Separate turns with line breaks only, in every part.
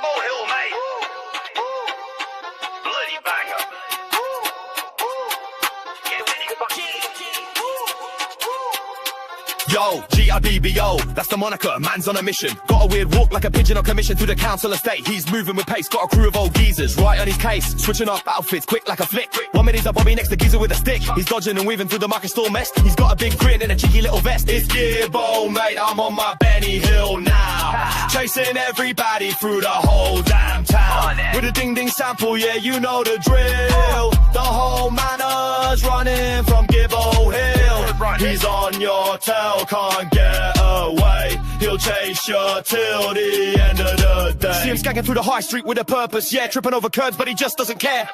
Gibbo Hill, mate. Bloody banger.
Yo, G-I-B-B-O, that's the moniker, man's on a mission. Got a weird walk like a pigeon on commission through the council estate. He's moving with pace, got a crew of old geezers right on his case. Switching up outfits quick like a flick. 1 minute he's a Bobby, next to geezer with a stick. He's dodging and weaving through the market store mess. He's got a big grin and a cheeky little vest. It's Gibbo, mate, I'm on my Benny Hill now. Chasing everybody through the whole damn town. With a ding-ding sample, yeah, you know the drill. The whole manor's running from Gibbo Hill. He's on your tail, can't get away. He'll chase you till the end of the day. See him skanking through the high street with a purpose, yeah, tripping over curbs, but he just doesn't care.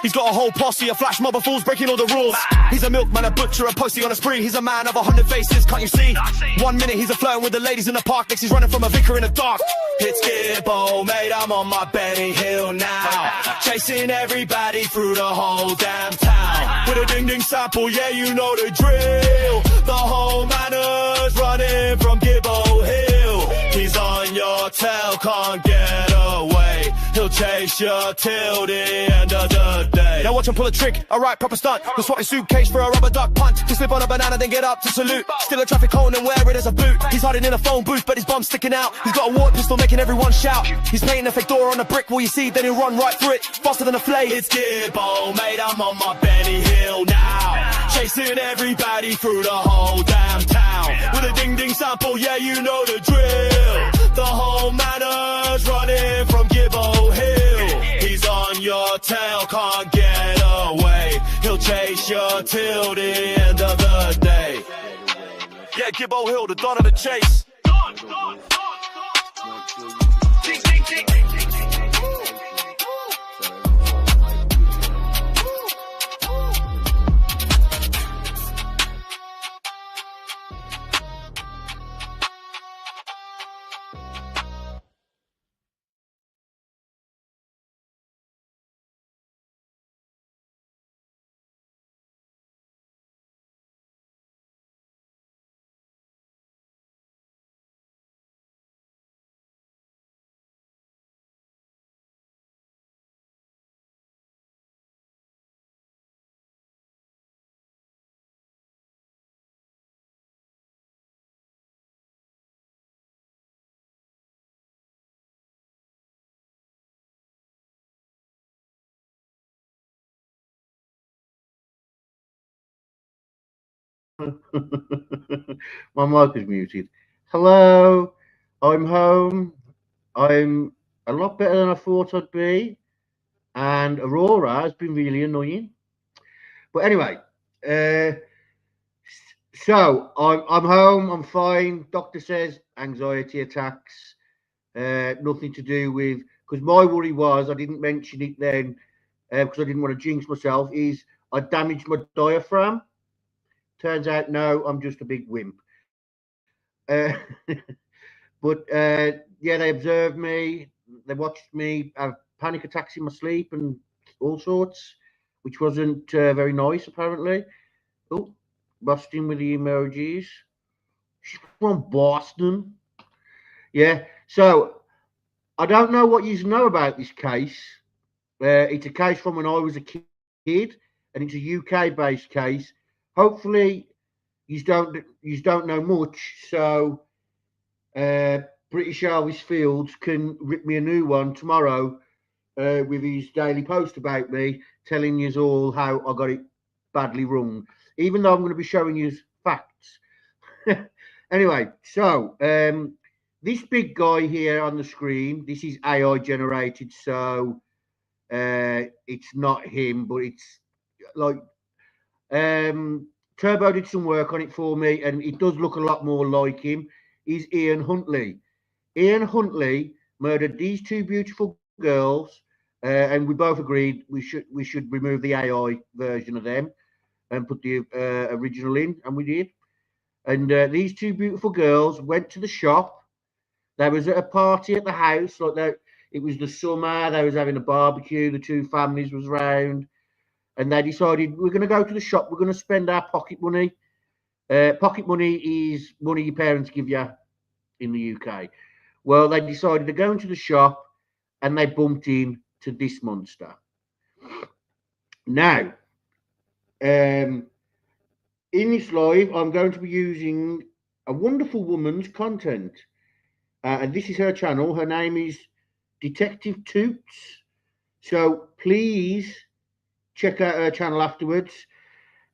He's got a whole posse, a flash mob of fools breaking all the rules. He's a milkman, a butcher, a postie on a spree. He's a man of 100 faces, can't you see? 1 minute he's a flirting with the ladies in the park, next he's running from a vicar in the dark. It's Gibbo, mate, I'm on my Benny Hill now. Chasing everybody through the whole damn town. With a ding-ding sample, yeah, you know the drill. The whole manor's running from Gibbo Hill. He's on your tail, can't get away. He'll chase you till the end of the day. Now watch him pull a trick, alright, proper stunt. He'll swap his suitcase for a rubber duck punt. To slip on a banana, then get up to salute. Still a traffic cone and wear it as a boot. He's hiding in a phone booth, but his bum's sticking out. He's got a water pistol making everyone shout. He's painting a fake door on a brick, will you see? Then he'll run right through it, faster than a flame. It's Gibbo, mate, I'm on my Benny Hill now. Chasing everybody through the whole damn town. With a ding-ding sample, yeah, you know the drill. The whole manor's running from Gibbo Hill. He's on your tail, can't get away. He'll chase you till the end of the day. Yeah, Gibbo Hill, the dawn of the chase.
My mic is muted. Hello, I'm home. I'm a lot better than I thought I'd be, and Aurora has been really annoying. But anyway, so I'm home. I'm fine. Doctor says anxiety attacks. Nothing to do with, because my worry was, I didn't mention it then because I didn't want to jinx myself, is I damaged my diaphragm. Turns out, no, I'm just a big wimp. But yeah, they observed me. They watched me have panic attacks in my sleep and all sorts, which wasn't very nice, apparently. Oh, busting with the emojis. She's from Boston. Yeah, so I don't know what you know about this case. It's a case from when I was a kid, and it's a UK-based case. Hopefully, you don't know much, so British Elvis Fields can rip me a new one tomorrow with his daily post about me, telling you all how I got it badly wrong, even though I'm going to be showing you facts. Anyway, so this big guy here on the screen, this is AI generated, so it's not him, but it's like Turbo did some work on it for me, and it does look a lot more like him. Is Ian Huntley. Ian Huntley murdered these two beautiful girls, and we both agreed we should remove the AI version of them and put the original in, and we did. And these two beautiful girls went to the shop. They was at a party at the house, like that. It was the summer. They was having a barbecue. The two families was round. And they decided, we're going to go to the shop. We're going to spend our pocket money. Pocket money is money your parents give you in the UK. Well, they decided to go into the shop and they bumped in to this monster. Now, in this live, I'm going to be using a wonderful woman's content. And this is her channel. Her name is Detective Toots. So please check out her channel afterwards.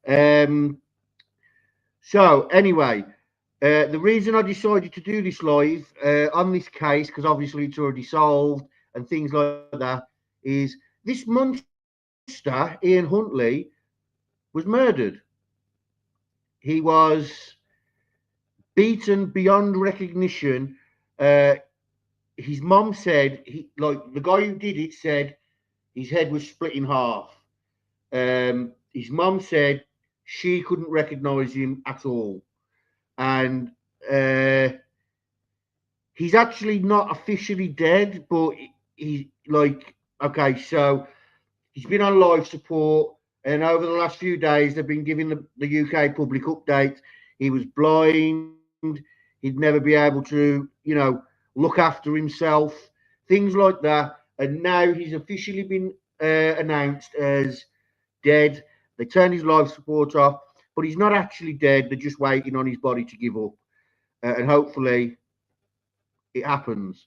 So anyway, the reason I decided to do this live on this case, because obviously it's already solved and things like that, is this monster, Ian Huntley, was murdered. He was beaten beyond recognition. His mom said, the guy who did it said his head was split in half. His mom said she couldn't recognize him at all. And he's actually not officially dead, but he's okay, so he's been on life support. And over the last few days, they've been giving the UK public updates. He was blind. He'd never be able to, look after himself, things like that. And now he's officially been announced as dead. They turned his life support off, but he's not actually dead. They're just waiting on his body to give up. And hopefully it happens.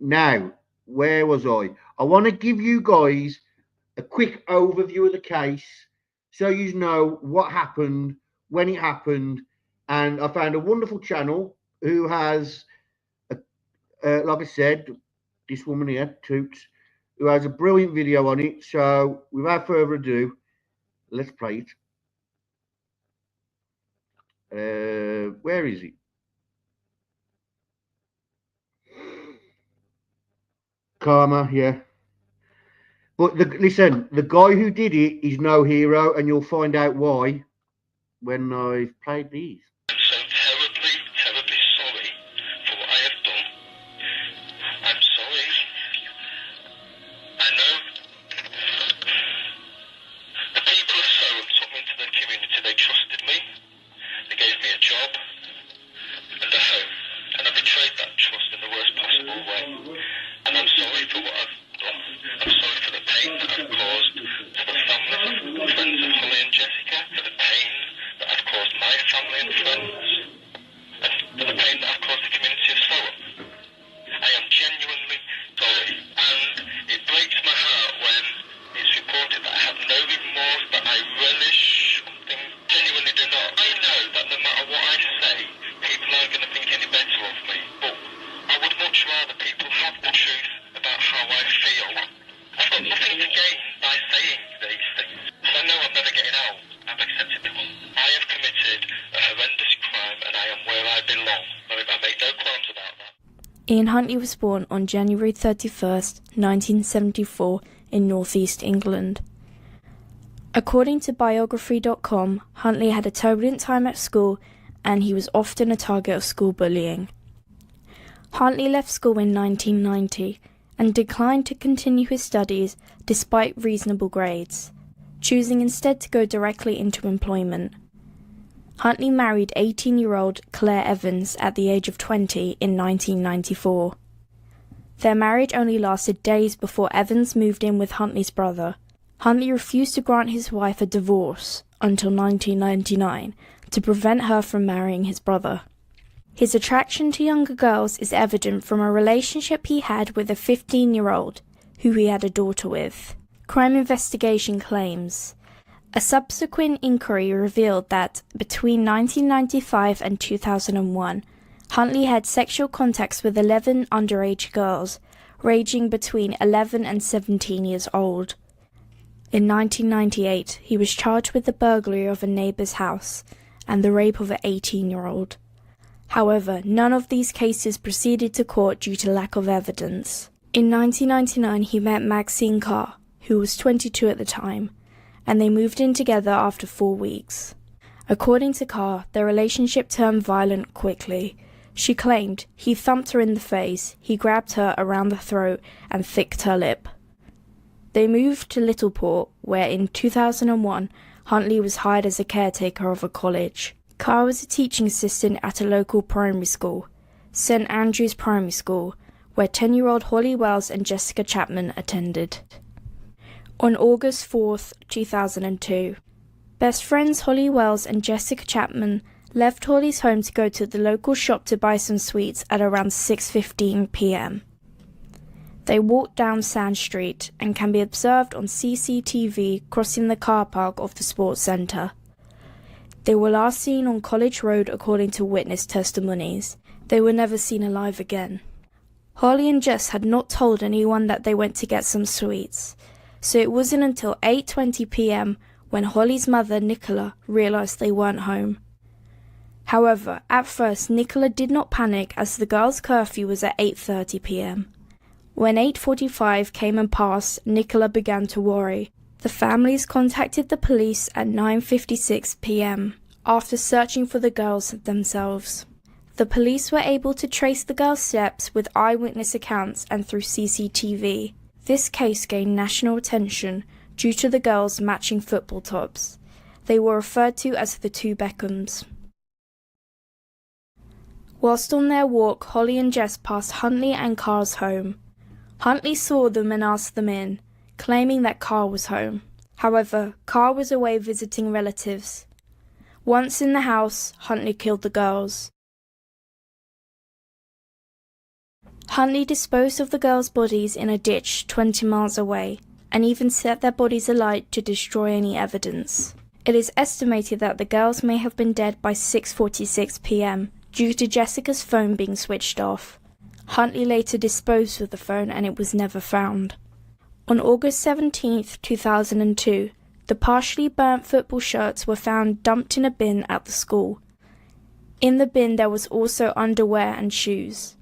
Now, where was I? I want to give you guys a quick overview of the case so you know what happened, when it happened. And I found a wonderful channel who has, like I said, this woman here, Toots, who has a brilliant video on it. So without further ado, let's play it. Where is it? Karma, yeah. But listen, the guy who did it is no hero, and you'll find out why when I've played these.
I'm so terribly, terribly sorry for what I have done. I'm sorry. I know the people of Soham took me into their community. They trusted me. They gave me a job and a home. And I betrayed that trust in the worst possible way. And I'm sorry for what I've done. I'm sorry for the pain that I've caused to the families and friends of Holly and Jessica, for the pain that I've caused my family and friends, and for the pain that I've caused the community of Soham. I am genuinely sorry, and it breaks my heart when it's reported that I have no remorse, that I relish something. Genuinely do not. I know that no matter what I say, people aren't going to think any better of me, but I would much rather people have the truth about how I feel. I've got nothing to gain by saying these things, because I know I'm never getting out. I've accepted it all. I have committed a horrendous crime, and I am where I belong. I make no qualms about that.
Ian Huntley was born on January 31st, 1974 in northeast England. According to biography.com, Huntley had a turbulent time at school and he was often a target of school bullying. Huntley left school in 1990 and declined to continue his studies despite reasonable grades, choosing instead to go directly into employment. Huntley married 18-year-old Claire Evans at the age of 20 in 1994. Their marriage only lasted days before Evans moved in with Huntley's brother. Huntley refused to grant his wife a divorce until 1999 to prevent her from marrying his brother. His attraction to younger girls is evident from a relationship he had with a 15-year-old who he had a daughter with. Crime investigation claims. A subsequent inquiry revealed that between 1995 and 2001, Huntley had sexual contacts with 11 underage girls, ranging between 11 and 17 years old. In 1998, he was charged with the burglary of a neighbour's house and the rape of an 18-year-old. However, none of these cases proceeded to court due to lack of evidence. In 1999, he met Maxine Carr, who was 22 at the time, and they moved in together after 4 weeks. According to Carr, their relationship turned violent quickly. She claimed he thumped her in the face, he grabbed her around the throat and thicked her lip. They moved to Littleport, where in 2001, Huntley was hired as a caretaker of a college. Carr was a teaching assistant at a local primary school, St Andrew's Primary School, where 10-year-old Holly Wells and Jessica Chapman attended. On August 4th, 2002, best friends Holly Wells and Jessica Chapman left Holly's home to go to the local shop to buy some sweets at around 6:15 p.m. They walked down Sand Street and can be observed on CCTV crossing the car park of the sports centre. They were last seen on College Road according to witness testimonies. They were never seen alive again. Holly and Jess had not told anyone that they went to get some sweets, so it wasn't until 8:20 p.m. when Holly's mother, Nicola, realised they weren't home. However, at first Nicola did not panic as the girls' curfew was at 8:30 p.m. When 8:45 came and passed, Nicola began to worry. The families contacted the police at 9:56 p.m. after searching for the girls themselves. The police were able to trace the girls' steps with eyewitness accounts and through CCTV. This case gained national attention due to the girls matching football tops. They were referred to as the two Beckhams. Whilst on their walk, Holly and Jess passed Huntley and Carr's home. Huntley saw them and asked them in, claiming that Carr was home. However, Carr was away visiting relatives. Once in the house, Huntley killed the girls. Huntley disposed of the girls' bodies in a ditch 20 miles away, and even set their bodies alight to destroy any evidence. It is estimated that the girls may have been dead by 6:46 p.m. due to Jessica's phone being switched off. Huntley later disposed of the phone and it was never found. On August 17, 2002, the partially burnt football shirts were found dumped in a bin at the school. In the bin there was also underwear and shoes.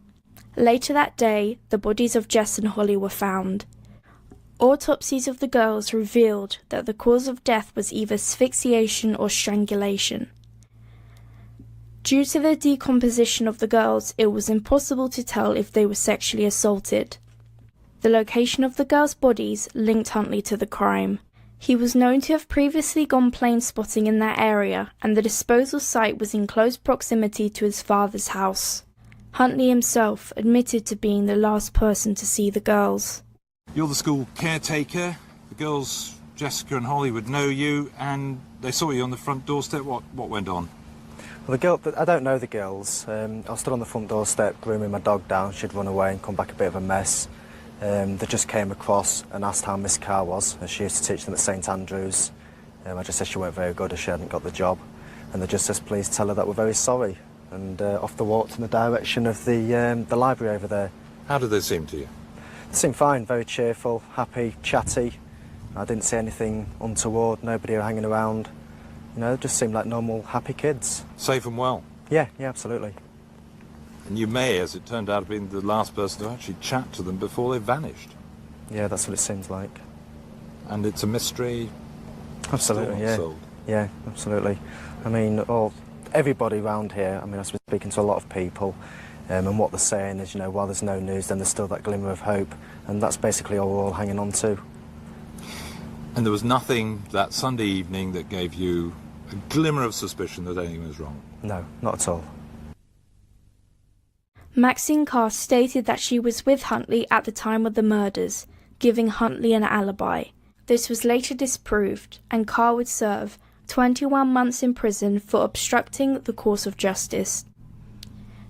Later that day, the bodies of Jess and Holly were found. Autopsies of the girls revealed that the cause of death was either asphyxiation or strangulation. Due to the decomposition of the girls, it was impossible to tell if they were sexually assaulted. The location of the girls' bodies linked Huntley to the crime. He was known to have previously gone plane spotting in that area, and the disposal site was in close proximity to his father's house. Huntley himself admitted to being the last person to see the girls.
You're the school caretaker. The girls, Jessica and Holly, would know you, and they saw you on the front doorstep. What went on?
Well, I don't know the girls. I was stood on the front doorstep grooming my dog down. She'd run away and come back a bit of a mess. They just came across and asked how Miss Carr was, as she used to teach them at St Andrews. I just said she weren't very good as she hadn't got the job. And they just said, please tell her that we're very sorry. And off they walked in the direction of the library over there.
How did they seem to you?
They seemed fine, very cheerful, happy, chatty. I didn't see anything untoward, nobody hanging around. You know, just seemed like normal, happy kids.
Safe and well?
Yeah, absolutely.
And you may, as it turned out, have been the last person to actually chat to them before they vanished.
Yeah, that's what it seems like.
And it's a mystery.
Absolutely, yeah.
Solved.
Yeah, absolutely. I mean, everybody around here, I mean, I've been speaking to a lot of people, and what they're saying is, you know, while there's no news, then there's still that glimmer of hope, and that's basically all we're all hanging on to.
And there was nothing that Sunday evening that gave you a glimmer of suspicion that anything was wrong?
No, not at all.
Maxine Carr stated that she was with Huntley at the time of the murders, giving Huntley an alibi. This was later disproved, and Carr would serve 21 months in prison for obstructing the course of justice.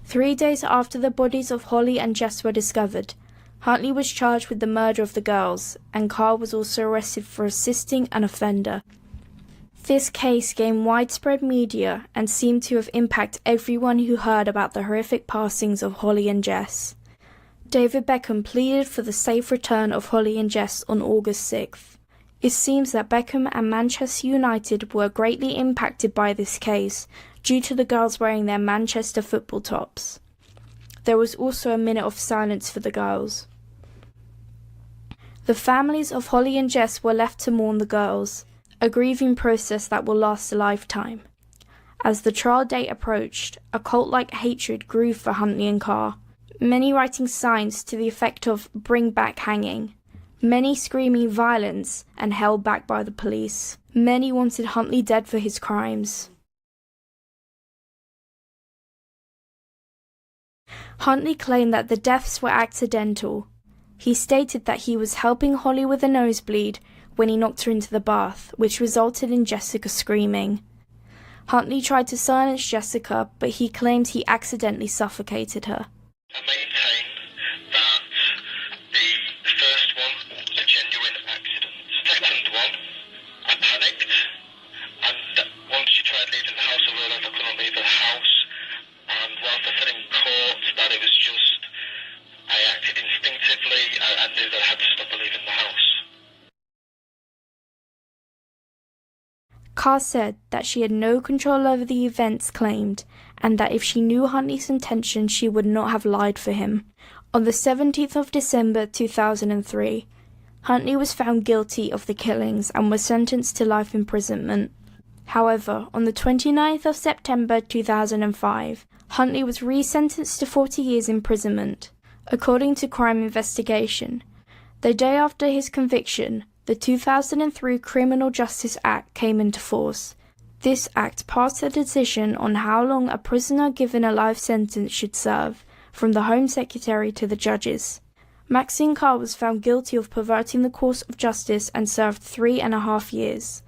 3 days after the bodies of Holly and Jess were discovered, Huntley was charged with the murder of the girls, and Carr was also arrested for assisting an offender. This case gained widespread media and seemed to have impacted everyone who heard about the horrific passings of Holly and Jess. David Beckham pleaded for the safe return of Holly and Jess on August 6th. It seems that Beckham and Manchester United were greatly impacted by this case due to the girls wearing their Manchester football tops. There was also a minute of silence for the girls. The families of Holly and Jess were left to mourn the girls, a grieving process that will last a lifetime. As the trial date approached, a cult-like hatred grew for Huntley and Carr, many writing signs to the effect of "bring back hanging," many screaming violence and held back by the police. Many wanted Huntley dead for his crimes. Huntley claimed that the deaths were accidental. He stated that he was helping Holly with a nosebleed when he knocked her into the bath, which resulted in Jessica screaming. Huntley tried to silence Jessica, but he claimed he accidentally suffocated her.
I maintain that the first one was a genuine accident. Second one, I panicked, and once she tried leaving the house, I realised I couldn't leave the house, and whilst I said in court that it was just, I acted instinctively, I knew that I had to stop her leaving the house.
Carr said that she had no control over the events claimed, and that if she knew Huntley's intention, she would not have lied for him. On the 17th of December 2003, Huntley was found guilty of the killings and was sentenced to life imprisonment. However, on the 29th of September 2005, Huntley was resentenced to 40 years imprisonment. According to Crime Investigation, the day after his conviction, the 2003 Criminal Justice Act came into force. This act passed a decision on how long a prisoner given a life sentence should serve, from the Home Secretary to the judges. Maxine Carr was found guilty of perverting the course of justice and served 3.5 years.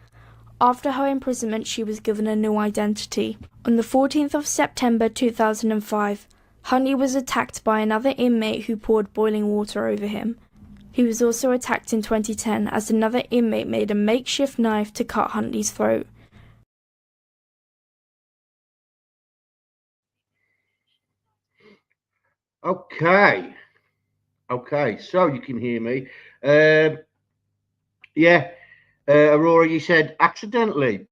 After her imprisonment, she was given a new identity. On the 14th of September 2005, Huntley was attacked by another inmate who poured boiling water over him. He was also attacked in 2010 as another inmate made a makeshift knife to cut Huntley's throat.
Okay, so you can hear me. Aurora, you said accidentally,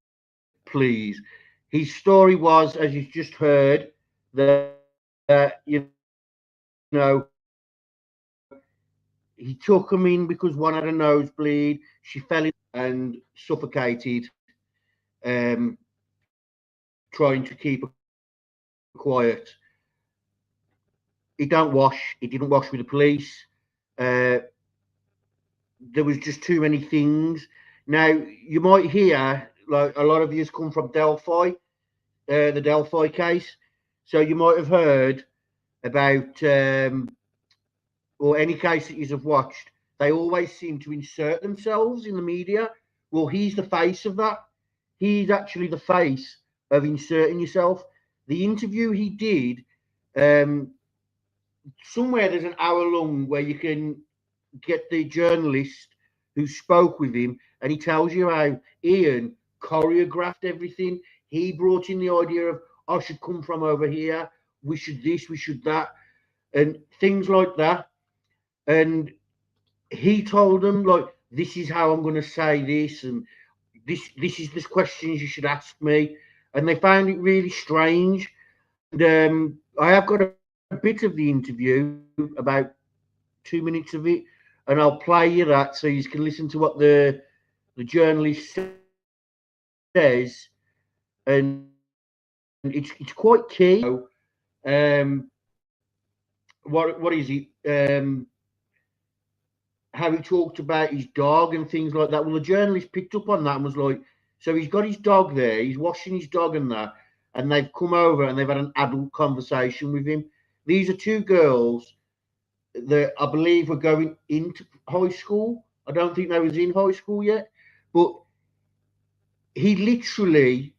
please. His story was, as you just heard, that you know, he took him in because one had a nosebleed. She fell in and suffocated, trying to keep her quiet. He didn't wash with the police. There was just too many things. Now, you might hear, like, a lot of you come from Delphi, the Delphi case. So you might have heard about, or any case that you have watched, they always seem to insert themselves in the media. Well, he's the face of that. He's actually the face of inserting yourself. The interview he did, somewhere there's an hour long where you can get the journalist who spoke with him, and he tells you how Ian choreographed everything. He brought in the idea of, I should come from over here, we should this, we should that, and things like that. And he told them, like, this is how I'm going to say this, and this is the questions you should ask me. And they found it really strange. And I have got a bit of the interview, about 2 minutes of it, and I'll play you that so you can listen to what the journalist says. And it's quite key. What is it? How he talked about his dog and things like that. Well, the journalist picked up on that and was like, so he's got his dog there, he's washing his dog and that, and they've come over and they've had an adult conversation with him. These are two girls that I believe were going into high school. I don't think they was in high school yet, but he literally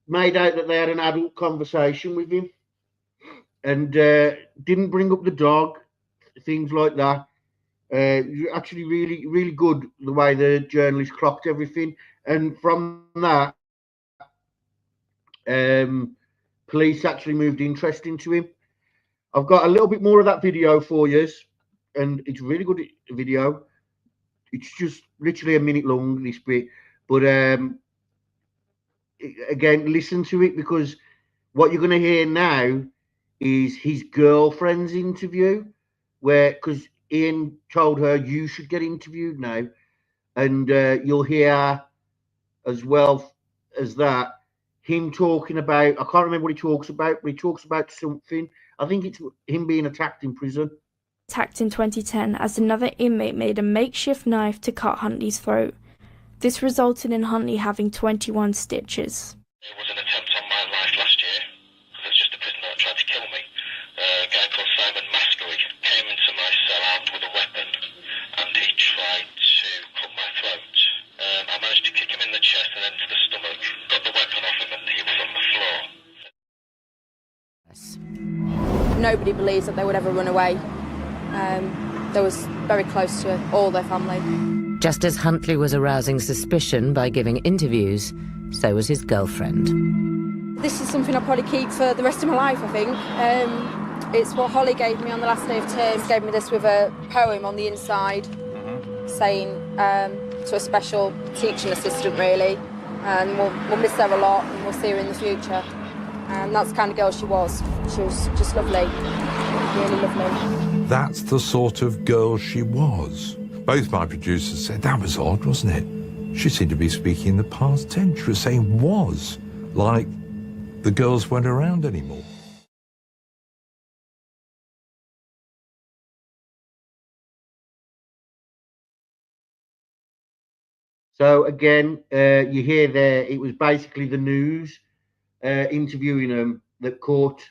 made out that they had an adult conversation with him and didn't bring up the dog, things like that. Actually really, really good the way the journalist clocked everything. And from that, police actually moved interest into him. I've got a little bit more of that video for you, and it's a really good video. It's just literally a minute long, this bit. But again, listen to it, because what you're going to hear now is his girlfriend's interview, where, because Ian told her, you should get interviewed now. And you'll hear, as well as that, him talking about, I can't remember what he talks about, but he talks about something. I think it's him being attacked in prison.
Attacked in 2010 as another inmate made a makeshift knife to cut Huntley's throat. This resulted in Huntley having 21 stitches.
There was an attempt on my life last year, because there's just a prisoner that tried to kill me. A guy called Simon Maskery came into my cell armed with a weapon, and he tried to cut my throat. I managed to kick him in the chest and then to the stomach, got the weapon off him, and he was on the floor.
Nobody believes that they would ever run away. They was very close to all their family.
Just as Huntley was arousing suspicion by giving interviews, so was his girlfriend.
This is something I'll probably keep for the rest of my life, I think. It's what Holly gave me on the last day of term. She gave me this with a poem on the inside, saying to a special teaching assistant, really. And we'll miss her a lot, and we'll see her in the future. And that's the kind of girl she was. She was just lovely, really lovely.
That's the sort of girl she was. Both my producers said that was odd, wasn't it? She seemed to be speaking in the past tense. She was saying was, like the girls weren't around anymore.
So again, you hear there, it was basically the news interviewing them that caught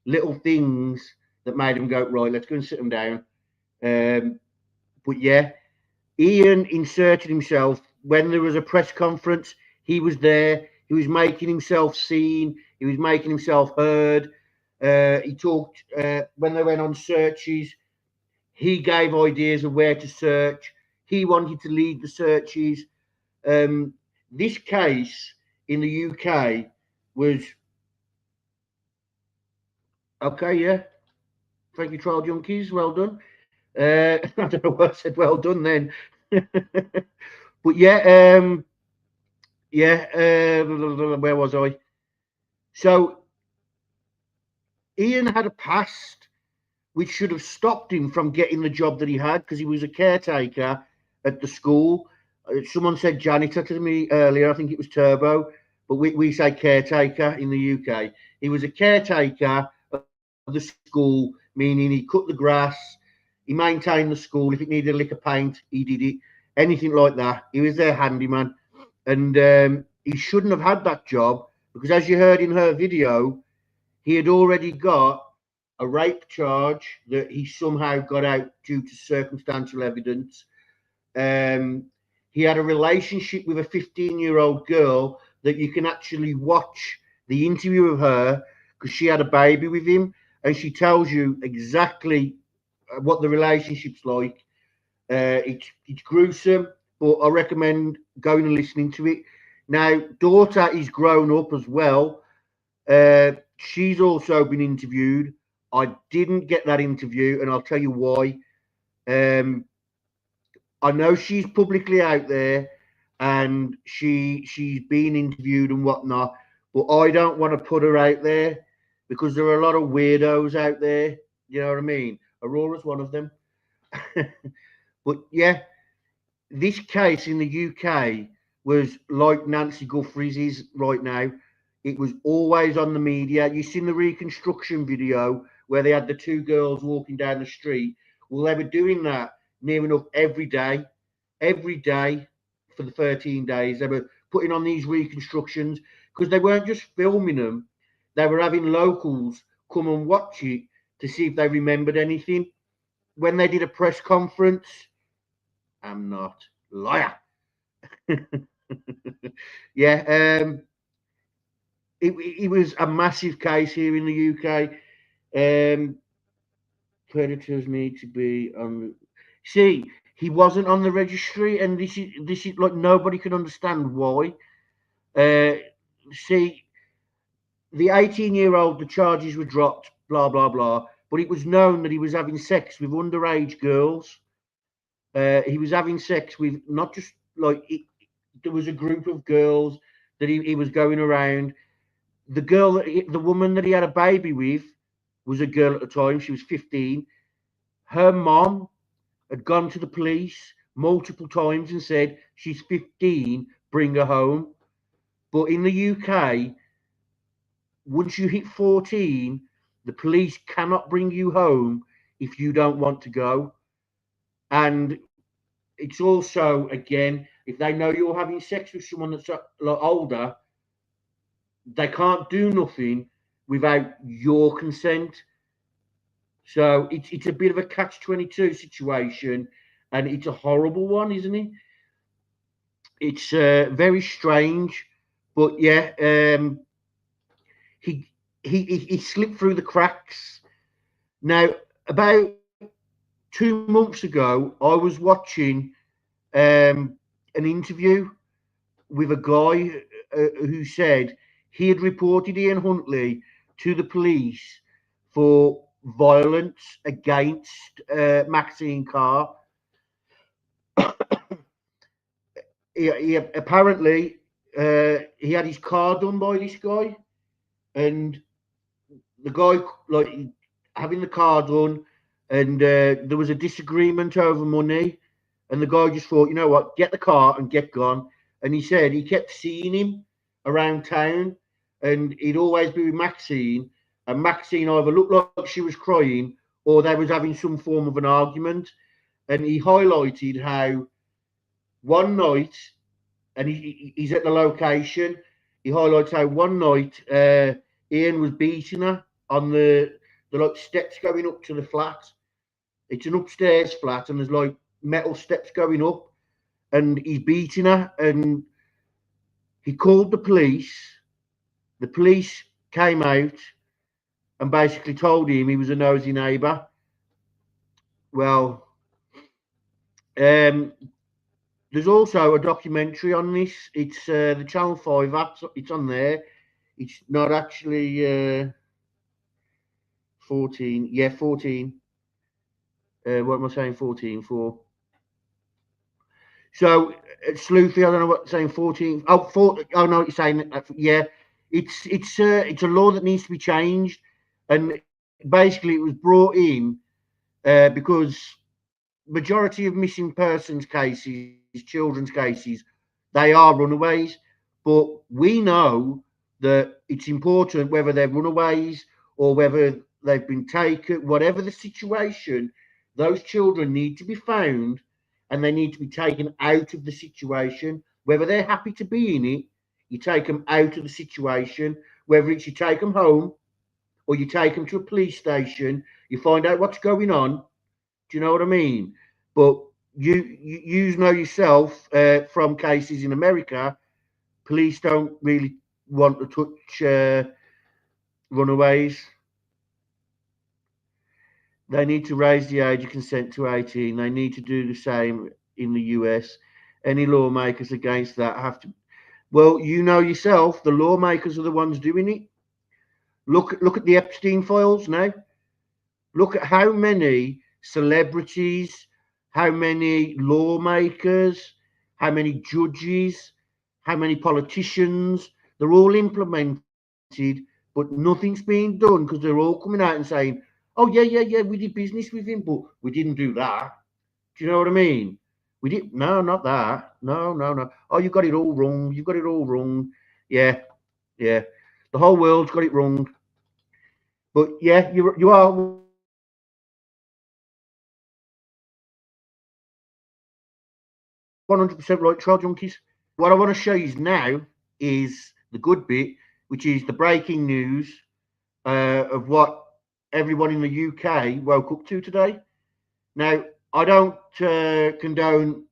little things that made them go, right, let's go and sit them down. But yeah, Ian inserted himself when there was a press conference. He was there. He was making himself seen. He was making himself heard. He talked when they went on searches. He gave ideas of where to search. He wanted to lead the searches. This case in the UK was okay. Yeah, thank you, Trial Junkies. Well done. I don't know what I said. Well done then. But yeah, where was I? So Ian had a past which should have stopped him from getting the job that he had, because he was a caretaker at the school. Someone said janitor to me earlier. I think it was Turbo, but we say caretaker in the UK. He was a caretaker of the school, meaning he cut the grass, he maintained the school. If it needed a lick of paint, he did it. Anything like that. He was their handyman. And he shouldn't have had that job, because as you heard in her video, he had already got a rape charge that he somehow got out due to circumstantial evidence. He had a relationship with a 15-year-old girl that you can actually watch the interview of her, because she had a baby with him, and she tells you exactly what the relationship's like. It's gruesome, but I recommend going and listening to it. Now, daughter is grown up as well. She's also been interviewed. I didn't get that interview, and I'll tell you why. I know she's publicly out there, and she's been interviewed and whatnot, but I don't want to put her out there, because there are a lot of weirdos out there. You know what I mean? Aurora's one of them. But yeah, this case in the UK was like Nancy Guthries is right now. It was always on the media. You've seen the reconstruction video where they had the two girls walking down the street. Well, they were doing that near enough every day for the 13 days. They were putting on these reconstructions, because they weren't just filming them. They were having locals come and watch it to see if they remembered anything. When they did a press conference, I'm not a liar. Yeah, it was a massive case here in the UK. Predators need to be on. See, he wasn't on the registry, and this is like, nobody can understand why. See, the 18-year-old, the charges were dropped, blah blah blah, but it was known that he was having sex with underage girls. He was having sex with not just like there was a group of girls that he was going around. The woman that he had a baby with was a girl at the time. She was 15. Her mom had gone to the police multiple times and said, she's 15, bring her home. But in the UK, once you hit 14, the police cannot bring you home if you don't want to go. And it's also, again, if they know you're having sex with someone that's a lot older, they can't do nothing without your consent. So it's a bit of a catch-22 situation, and it's a horrible one, isn't it? It's very strange, but yeah, he he slipped through the cracks. Now, about 2 months ago, I was watching an interview with a guy who said he had reported Ian Huntley to the police for violence against Maxine Carr. He apparently he had his car done by this guy, and the guy like having the car done, and there was a disagreement over money, and the guy just thought, you know what, get the car and get gone. And he said he kept seeing him around town, and he'd always be with Maxine, and Maxine either looked like she was crying or they was having some form of an argument. And he highlighted how one night, and he's at the location, he highlights how one night Ian was beating her on the like steps going up to the flat. It's an upstairs flat, and there's like metal steps going up, and he's beating her. And he called the police. The police came out and basically told him he was a nosy neighbour. Well, there's also a documentary on this. It's the Channel 5 app. It's on there. It's not actually 14. Yeah, 14. What am I saying 14 for? So, Sleuthy, I don't know what I'm saying 14. Oh, no, you're saying, yeah. It's a law that needs to be changed. And basically it was brought in because majority of missing persons cases, children's cases, they are runaways. But we know that it's important whether they're runaways or whether they've been taken, whatever the situation, those children need to be found and they need to be taken out of the situation. Whether they're happy to be in it, you take them out of the situation, whether it's you take them home or you take them to a police station, you find out what's going on. Do you know what I mean? But you know yourself from cases in America, police don't really want to touch runaways. They need to raise the age of consent to 18. They need to do the same in the US. Any lawmakers against that have to. Well, you know yourself, the lawmakers are the ones doing it. Look at the Epstein files now. Look at how many celebrities, how many lawmakers, how many judges, how many politicians. They're all implemented, but nothing's being done because they're all coming out and saying, oh, yeah, we did business with him, but we didn't do that. Do you know what I mean? We did no, not that. No. Oh, you got it all wrong. You've got it all wrong. Yeah. The whole world's got it wrong. But yeah, you are 100% right, Trial Junkies. What I want to show you now is the good bit, which is the breaking news of what everyone in the UK woke up to today. Now, I don't condone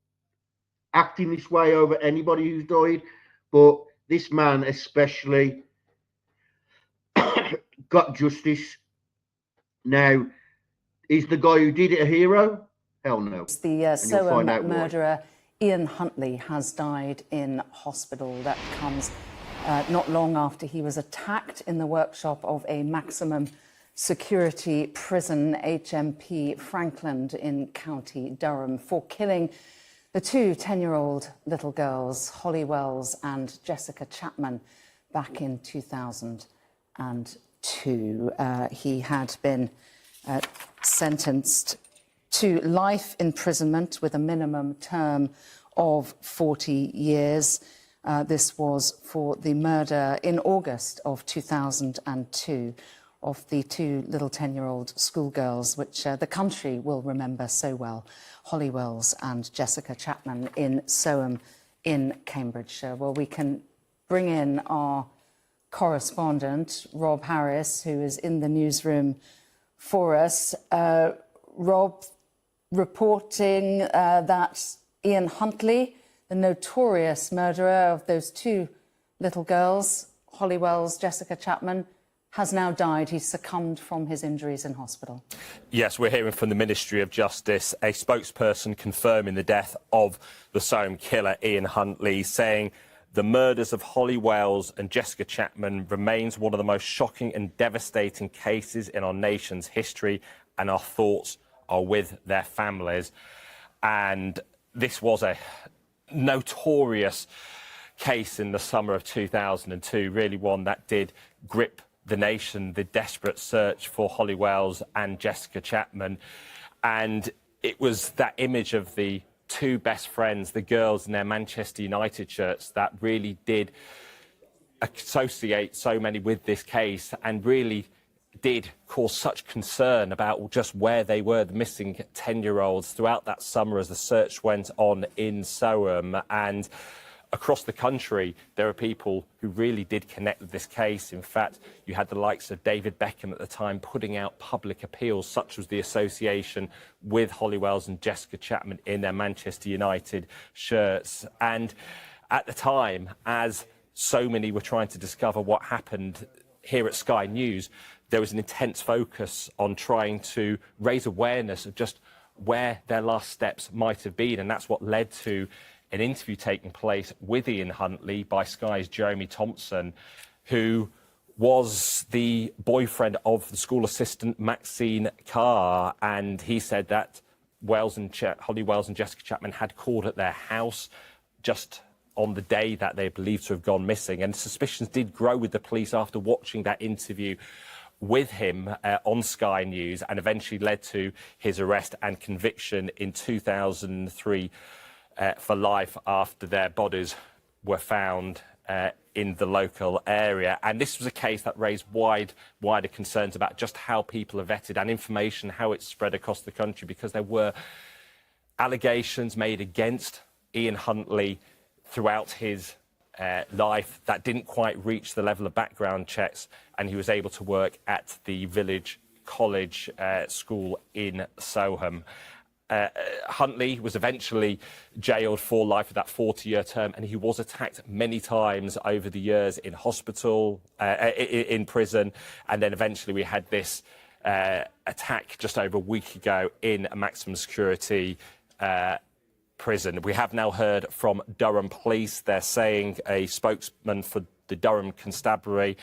acting this way over anybody who's died, but this man especially got justice. Now, is the guy who did it a hero? Hell no.
The Soham murderer Ian Huntley has died in hospital. That comes not long after he was attacked in the workshop of a maximum security prison, HMP Frankland in County Durham, for killing the two 10-year-old little girls, Holly Wells and Jessica Chapman, back in 2002. He had been sentenced to life imprisonment with a minimum term of 40 years. This was for the murder in August of 2002 of the two little 10-year-old schoolgirls, which the country will remember so well, Holly Wells and Jessica Chapman, in Soham in Cambridgeshire. Well, we can bring in our correspondent, Rob Harris, who is in the newsroom for us. Rob, reporting that Ian Huntley, the notorious murderer of those two little girls, Holly Wells, Jessica Chapman, has now died. He's succumbed from his injuries in hospital.
Yes, we're hearing from the Ministry of Justice, a spokesperson confirming the death of the Soham killer, Ian Huntley, saying the murders of Holly Wells and Jessica Chapman remains one of the most shocking and devastating cases in our nation's history, and our thoughts are with their families. And this was a notorious case in the summer of 2002, really one that did grip the nation, the desperate search for Holly Wells and Jessica Chapman. And it was that image of the two best friends, the girls in their Manchester United shirts, that really did associate so many with this case and really did cause such concern about just where they were, the missing 10-year-olds, throughout that summer as the search went on in Soham. And across the country, there are people who really did connect with this case. In fact, you had the likes of David Beckham at the time putting out public appeals, such as the association with Holly Wells and Jessica Chapman in their Manchester United shirts. And at the time, as so many were trying to discover what happened here at Sky News, there was an intense focus on trying to raise awareness of just where their last steps might have been. And that's what led to an interview taking place with Ian Huntley by Sky's Jeremy Thompson, who was the boyfriend of the school assistant Maxine Carr. And he said that Holly Wells and Jessica Chapman had called at their house just on the day that they believed to have gone missing. And suspicions did grow with the police after watching that interview with him on Sky News, and eventually led to his arrest and conviction in 2003 for life after their bodies were found in the local area. And this was a case that raised wider concerns about just how people are vetted and information, how it's spread across the country, because there were allegations made against Ian Huntley throughout his life that didn't quite reach the level of background checks, and he was able to work at the village college school in Soham. Huntley was eventually jailed for life for that 40-year term, and he was attacked many times over the years in hospital, in prison, and then eventually we had this attack just over a week ago in a maximum security prison. We have now heard from Durham Police. They're saying, a spokesman for the Durham Constabulary,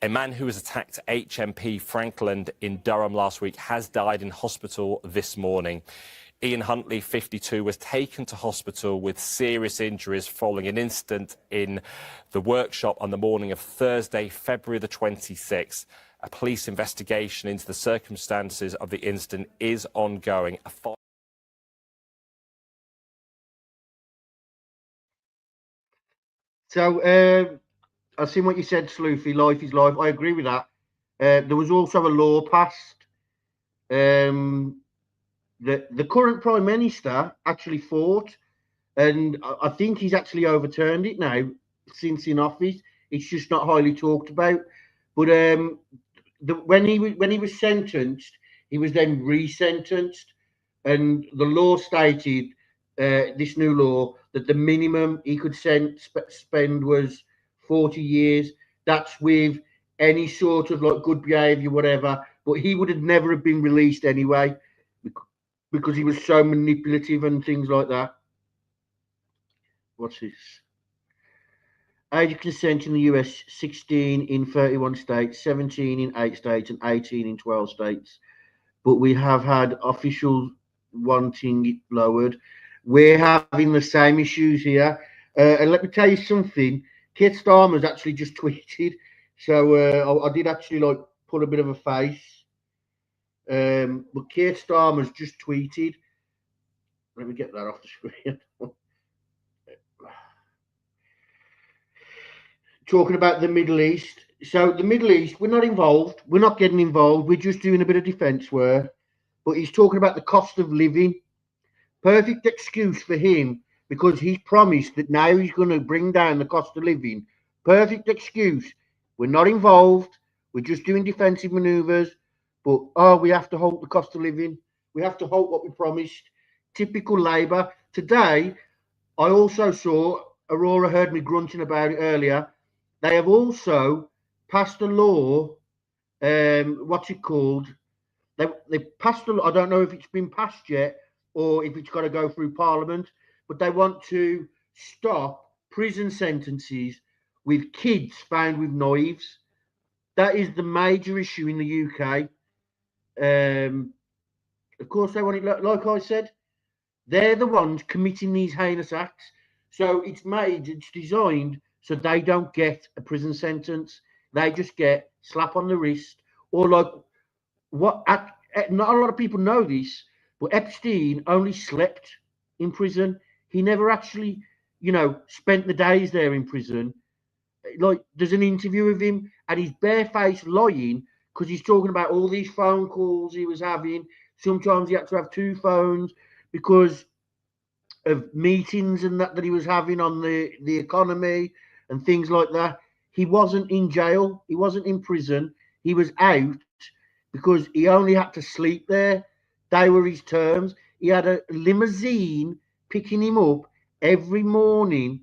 a man who was attacked HMP Frankland in Durham last week has died in hospital this morning. Ian Huntley, 52, was taken to hospital with serious injuries following an incident in the workshop on the morning of Thursday, February the 26th. A police investigation into the circumstances of the incident is ongoing.
So, I've seen what you said, Sloofy, life is life. I agree with that. There was also a law passed. The current Prime Minister actually fought, and I think he's actually overturned it now since in office. It's just not highly talked about. But when he was sentenced, he was then resentenced, and the law stated, this new law, that the minimum he could spend was 40 years. That's with any sort of like good behaviour, whatever. But he would have never have been released anyway, because he was so manipulative and things like that. What's this? Age of consent in the US, 16 in 31 states, 17 in 8 states, and 18 in 12 states. But we have had officials wanting it lowered. We're having the same issues here. And let me tell you something. Keir Starmer's actually just tweeted. So I did actually like put a bit of a face. But Keir Starmer's just tweeted. Let me get that off the screen. Talking about the Middle East. So the Middle East, we're not involved. We're not getting involved. We're just doing a bit of defence work. But he's talking about the cost of living. Perfect excuse for him, because he's promised that now he's going to bring down the cost of living. Perfect excuse. We're not involved. We're just doing defensive manoeuvres. But, oh, we have to halt the cost of living. We have to halt what we promised. Typical Labour. Today, I also saw, Aurora heard me grunting about it earlier, they have also passed a law, what's it called? They passed a law, I don't know if it's been passed yet or if it's got to go through Parliament, but they want to stop prison sentences with kids found with knives. That is the major issue in the UK. Of course, they want it, like I said, they're the ones committing these heinous acts. So it's designed so they don't get a prison sentence. They just get slap on the wrist, or like what? Not a lot of people know this, but Epstein only slept in prison. He never actually, spent the days there in prison. Like, there's an interview of him and he's barefaced lying because he's talking about all these phone calls he was having. Sometimes he had to have 2 phones because of meetings and that he was having on the economy and things like that. He wasn't in jail. He wasn't in prison. He was out because he only had to sleep there. They were his terms. He had a limousine picking him up every morning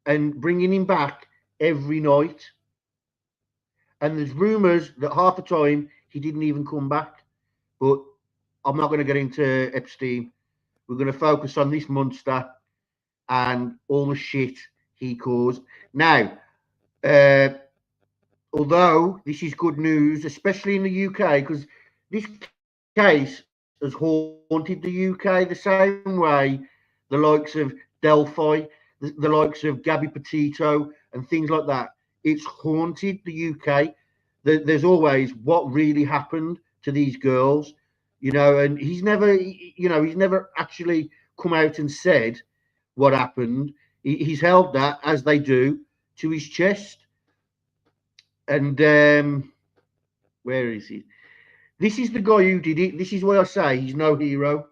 and bringing him back every night. And there's rumours that half the time he didn't even come back. But I'm not going to get into Epstein. We're going to focus on this monster and all the shit he caused. Now, although this is good news, especially in the UK, because this case has haunted the UK the same way the likes of Delphi, the likes of Gabby Petito and things like that. It's haunted the UK. There's always what really happened to these girls, and he's never actually come out and said what happened. He's held that, as they do, to his chest. And where is he? This is the guy who did it. This is why I say he's no hero.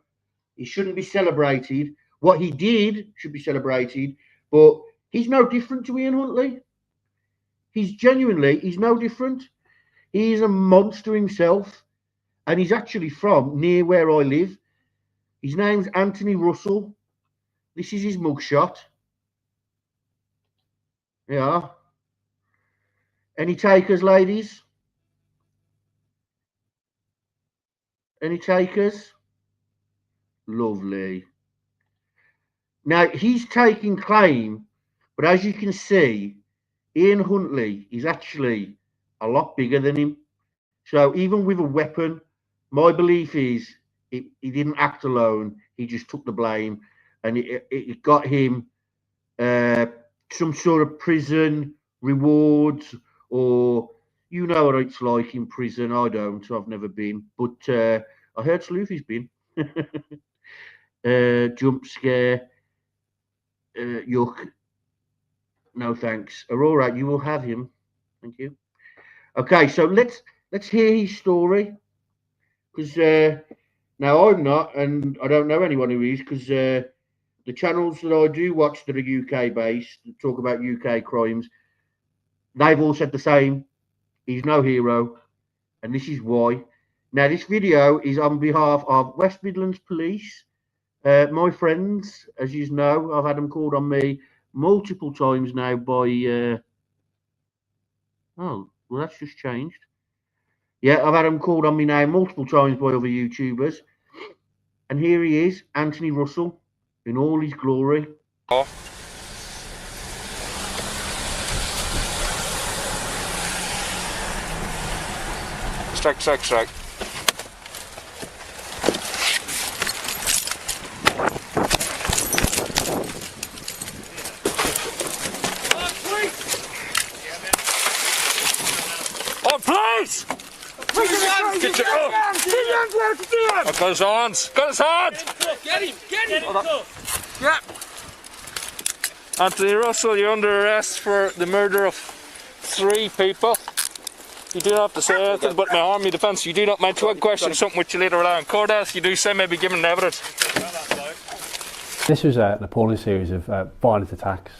He shouldn't be celebrated. What he did should be celebrated, but he's no different to Ian Huntley. He's no different. He's a monster himself, and he's actually from near where I live. His name's Anthony Russell. This is his mugshot. Yeah. Any takers, ladies? Any takers? Lovely. Now, he's taking claim, but as you can see, Ian Huntley is actually a lot bigger than him. So even with a weapon, my belief is he didn't act alone. He just took the blame, and it got him some sort of prison rewards, or you know what it's like in prison. I don't. I've never been, but I heard Sloothy's been. Jump scare. Yuck. No thanks. All right, you will have him. Thank you. Okay, so let's hear his story, because now I'm not, and I don't know anyone who is, because the channels that I do watch that are UK based, that talk about UK crimes, they've all said the same. He's no hero, and this is why. Now, this video is on behalf of West Midlands Police. My friends, as you know, I've had them called on me multiple times now by... oh, well, that's just changed. Yeah, I've had them called on me now multiple times by other YouTubers. And here he is, Anthony Russell, in all his glory.
Oh. Strike. Oh, please! Get your Got his hands! Got his hands!
Get him!
Yeah. Anthony Russell, you're under arrest for the murder of 3 people. You do not have to say anything but my army defence. You do not meant to question something which you later rely on court as. You do say maybe given evidence.
This was an appalling series of violent attacks.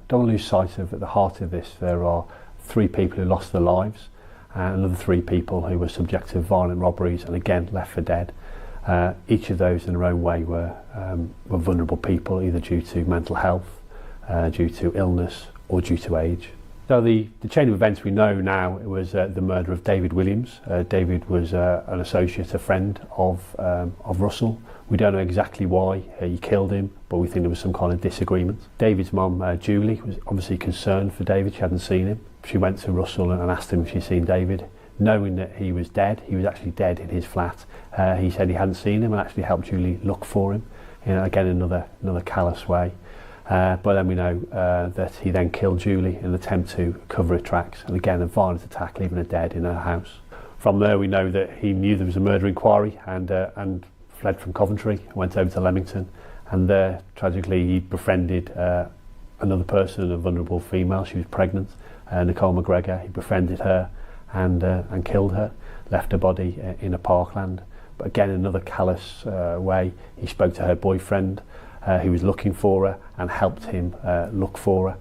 Don't lose sight of, at the heart of this, there are 3 people who lost their lives. and another 3 people who were subject to violent robberies and again left for dead. Each of those in their own way were vulnerable people, either due to mental health, due to illness or due to age. So the chain of events we know now was the murder of David Williams. David was an associate, a friend of Russell. We don't know exactly why he killed him, but we think there was some kind of disagreement. David's mum, Julie, was obviously concerned for David. She hadn't seen him. She went to Russell and asked him if she'd seen David, knowing that he was dead. He was actually dead in his flat. He said he hadn't seen him and actually helped Julie look for him. Again, another callous way. But then we know that he then killed Julie in an attempt to cover her tracks, and again a violent attack, leaving her dead in her house. From there we know that he knew there was a murder inquiry and fled from Coventry, went over to Leamington, and there tragically he befriended another person, a vulnerable female. She was pregnant, Nicole McGregor. He befriended her and killed her, left her body in a parkland. But again, another callous way, he spoke to her boyfriend, who was looking for her, and helped him look for her.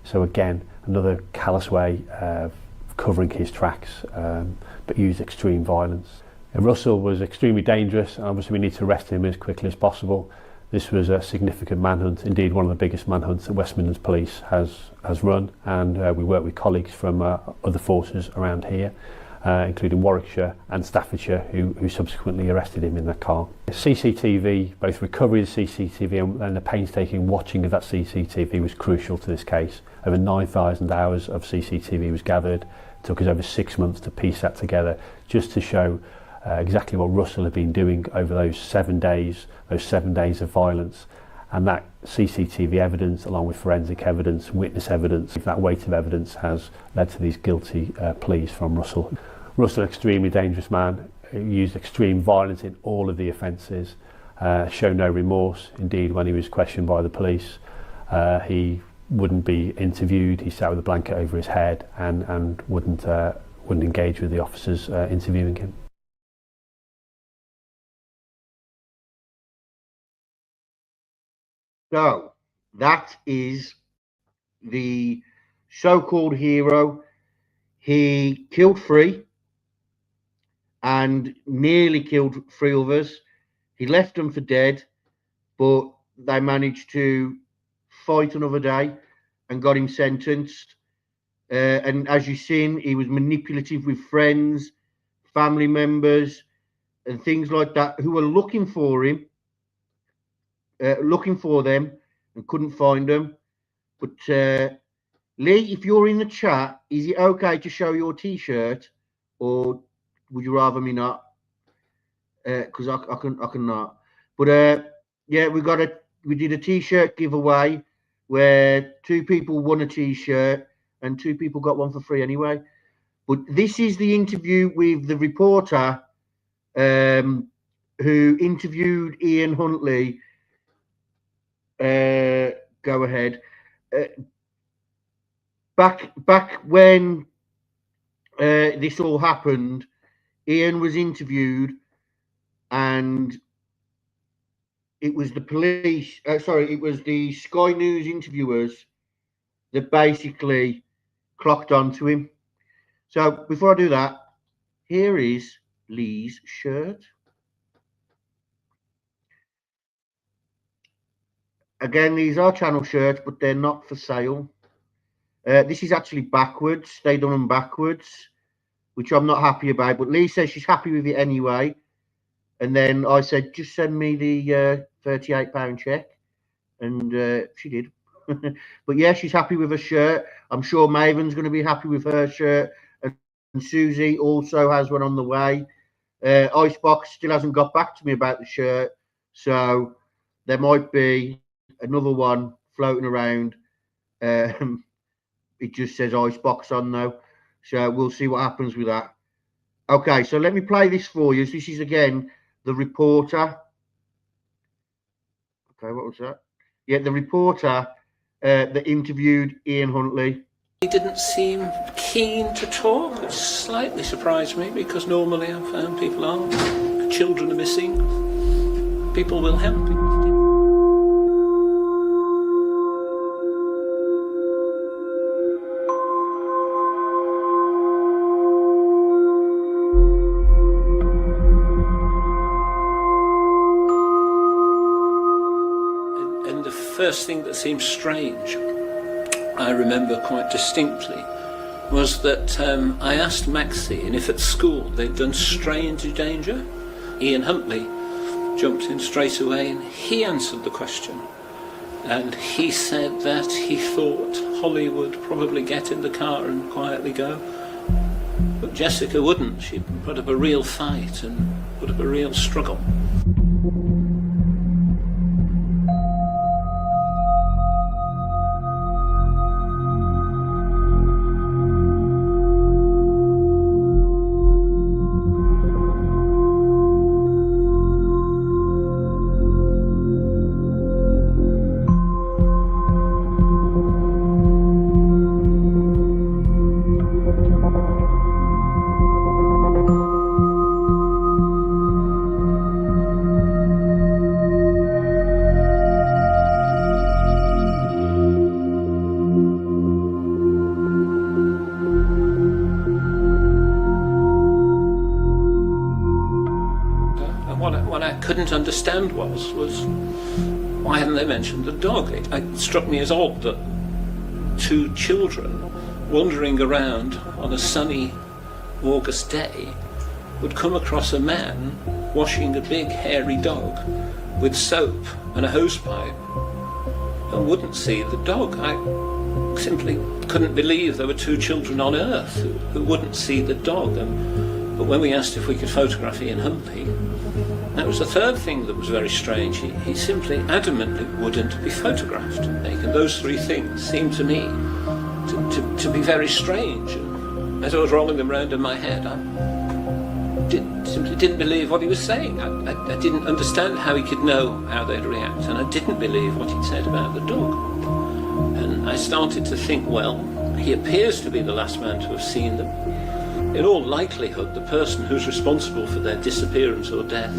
So again, another callous way of covering his tracks, but used extreme violence. And Russell was extremely dangerous, and obviously we need to arrest him as quickly as possible. This was a significant manhunt, indeed one of the biggest manhunts that West Midlands Police has run, and we work with colleagues from other forces around here, including Warwickshire and Staffordshire, who subsequently arrested him in their car. CCTV, both recovery of the CCTV and the painstaking watching of that CCTV was crucial to this case. Over 9,000 hours of CCTV was gathered. It took us over 6 months to piece that together, just to show exactly what Russell had been doing over those 7 days of violence. And that CCTV evidence, along with forensic evidence, witness evidence, that weight of evidence has led to these guilty pleas from Russell. Russell, an extremely dangerous man, used extreme violence in all of the offences, showed no remorse. Indeed, when he was questioned by the police, he wouldn't be interviewed. He sat with a blanket over his head and wouldn't engage with the officers interviewing him.
So that is the so-called hero. He killed 3 and nearly killed 3 others. He left them for dead, but they managed to fight another day and got him sentenced. And as you've seen, he was manipulative with friends, family members, and things like that, who were looking for him. Looking for them and couldn't find them. But Lee, if you're in the chat, is it okay to show your T-shirt, or would you rather me not? Because I can not. But yeah, we did a T-shirt giveaway where 2 people won a T-shirt and 2 people got one for free anyway. But this is the interview with the reporter who interviewed Ian Huntley. Go ahead. Back when this all happened, Ian was interviewed, and it was the police. It was the Sky News interviewers that basically clocked onto him. So before I do that, here is Lee's shirt. Again, these are channel shirts, but they're not for sale. This is actually backwards. They done them backwards, which I'm not happy about. But Lee says she's happy with it anyway. And then I said, just send me the £38 check. And she did. But yeah, she's happy with her shirt. I'm sure Maven's going to be happy with her shirt. And Susie also has one on the way. Icebox still hasn't got back to me about the shirt. So there might be another one floating around. It just says Icebox on though, so we'll see what happens with that. Okay, so let me play this for you. This is again the reporter. Okay, what was that? Yeah, the reporter that interviewed Ian Huntley.
He didn't seem keen to talk, which slightly surprised me, because normally I've found people are. Children are missing. People will help. first thing that seemed strange, I remember quite distinctly, was that I asked Maxine if at school they'd done stranger danger. Ian Huntley jumped in straight away and he answered the question. And he said that he thought Holly would probably get in the car and quietly go. But Jessica wouldn't. She'd put up a real fight and put up a real struggle. What I couldn't understand was why hadn't they mentioned the dog? It struck me as odd that two children wandering around on a sunny August day would come across a man washing a big hairy dog with soap and a hosepipe and wouldn't see the dog. I simply couldn't believe there were two children on earth who wouldn't see the dog. But when we asked if we could photograph Ian Huntley, that was the third thing that was very strange. He simply adamantly wouldn't be photographed. And those three things seemed to me to be very strange. And as I was rolling them round in my head, I simply didn't believe what he was saying. I didn't understand how he could know how they'd react, and I didn't believe what he'd said about the dog. And I started to think, well, he appears to be the last man to have seen them. In all likelihood, the person who's responsible for their disappearance or death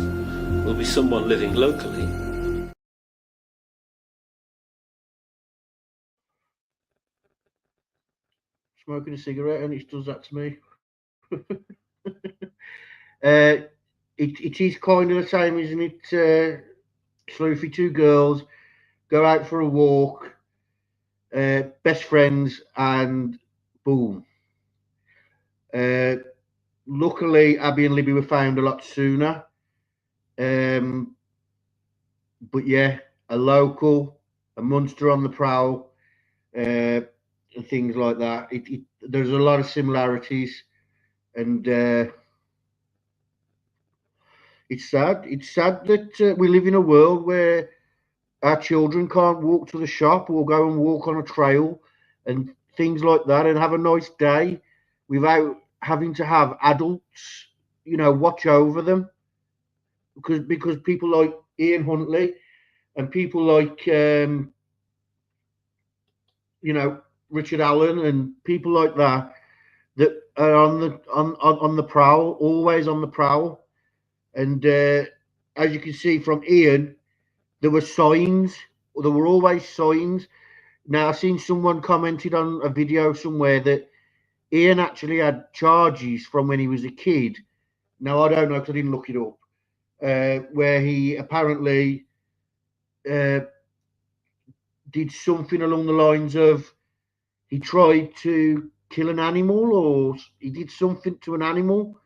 will be someone living locally.
Smoking a cigarette and it does that to me. It is kind of the same, isn't it? Sloofy, two girls go out for a walk, best friends, and boom. Luckily, Abby and Libby were found a lot sooner. But yeah, a local, a monster on the prowl, and things like that. There's a lot of similarities, and it's sad. It's sad that we live in a world where our children can't walk to the shop or go and walk on a trail and things like that and have a nice day without having to have adults, watch over them. Because people like Ian Huntley and people like, Richard Allen and people like that are on the prowl, always on the prowl. And as you can see from Ian, there were signs. There were always signs. Now, I've seen someone commented on a video somewhere that Ian actually had charges from when he was a kid. Now, I don't know because I didn't look it up. Where he apparently did something along the lines of he tried to kill an animal or he did something to an animal.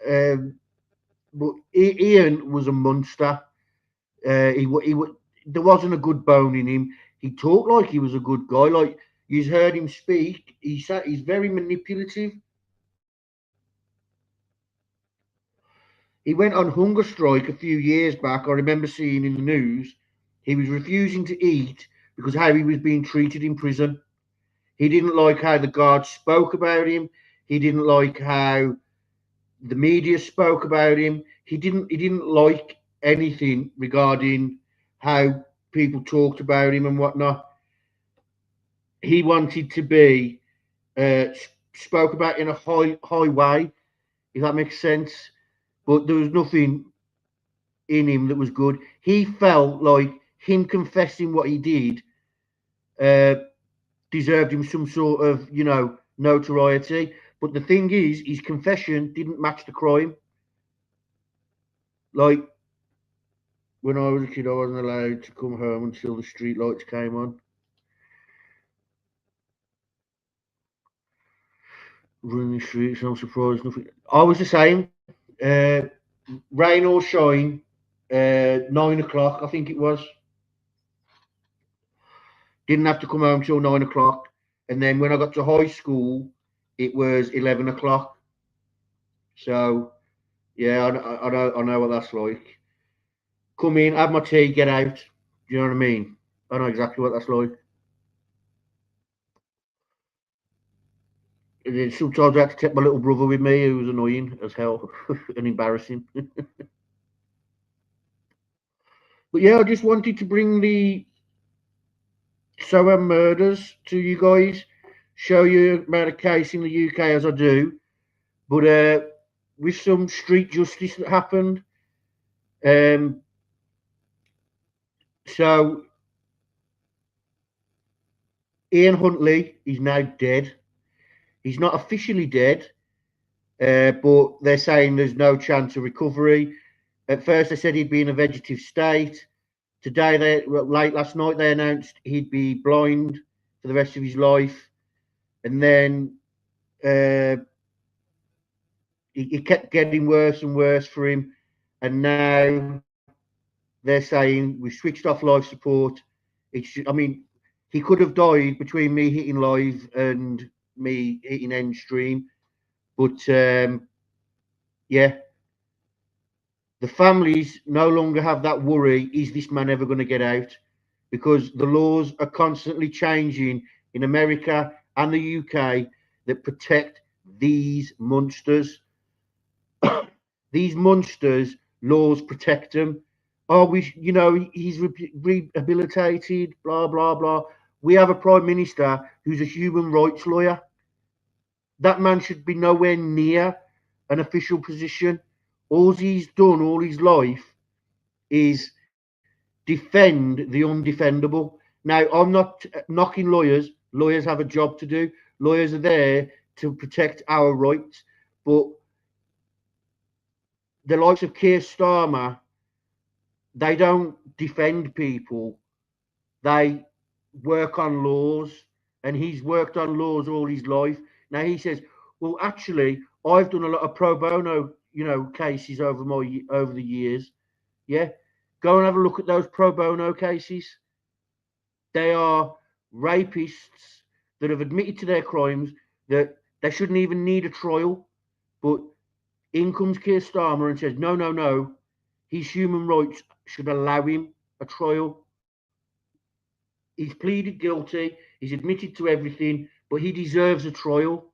But Ian was a monster. There wasn't a good bone in him. He talked like he was a good guy. Like you've heard him speak. He's very manipulative. He went on hunger strike a few years back. I remember seeing in the news he was refusing to eat because how he was being treated in prison. He didn't like how the guards spoke about him. He didn't like how the media spoke about him. He didn't like anything regarding how people talked about him and whatnot. He wanted to be spoke about in a high way, if that makes sense. But there was nothing in him that was good. He felt like him confessing what he did deserved him some sort of, notoriety. But the thing is, his confession didn't match the crime. Like, when I was a kid, I wasn't allowed to come home until the street lights came on. Running the streets, I'm surprised nothing. I was the same. Uh, Rain or shine, 9 o'clock, I think it was. Didn't have to come home till 9 o'clock. And then when I got to high school, it was 11 o'clock. So, yeah, I know what that's like. Come in, have my tea, get out. Do you know what I mean? I know exactly what that's like. And then sometimes I had to take my little brother with me, who was annoying as hell and embarrassing. But yeah, I just wanted to bring the Soham murders to you guys, show you about a case in the UK as I do, but with some street justice that happened. So Ian Huntley is now dead. He's not officially dead, but they're saying there's no chance of recovery. At first, they said he'd be in a vegetative state. Today, late last night, they announced he'd be blind for the rest of his life. And then it kept getting worse and worse for him. And now they're saying we've switched off life support. I mean, he could have died between me hitting live and me hitting end stream. But yeah, the families no longer have that worry, is this man ever going to get out? Because the laws are constantly changing in America and the UK that protect these monsters. These monsters, laws protect them. Oh, he's rehabilitated, blah, blah, blah. We have a prime minister who's a human rights lawyer. That man should be nowhere near an official position. All he's done all his life is defend the undefendable. Now, I'm not knocking lawyers. Lawyers have a job to do. Lawyers are there to protect our rights. But the likes of Keir Starmer, they don't defend people. They work on laws, and he's worked on laws all his life. Now he says, well, actually, I've done a lot of pro bono, cases over the years. Yeah, go and have a look at those pro bono cases. They are rapists that have admitted to their crimes, that they shouldn't even need a trial. But in comes Keir Starmer and says, no, no, no, his human rights should allow him a trial. He's pleaded guilty, he's admitted to everything, but he deserves a trial.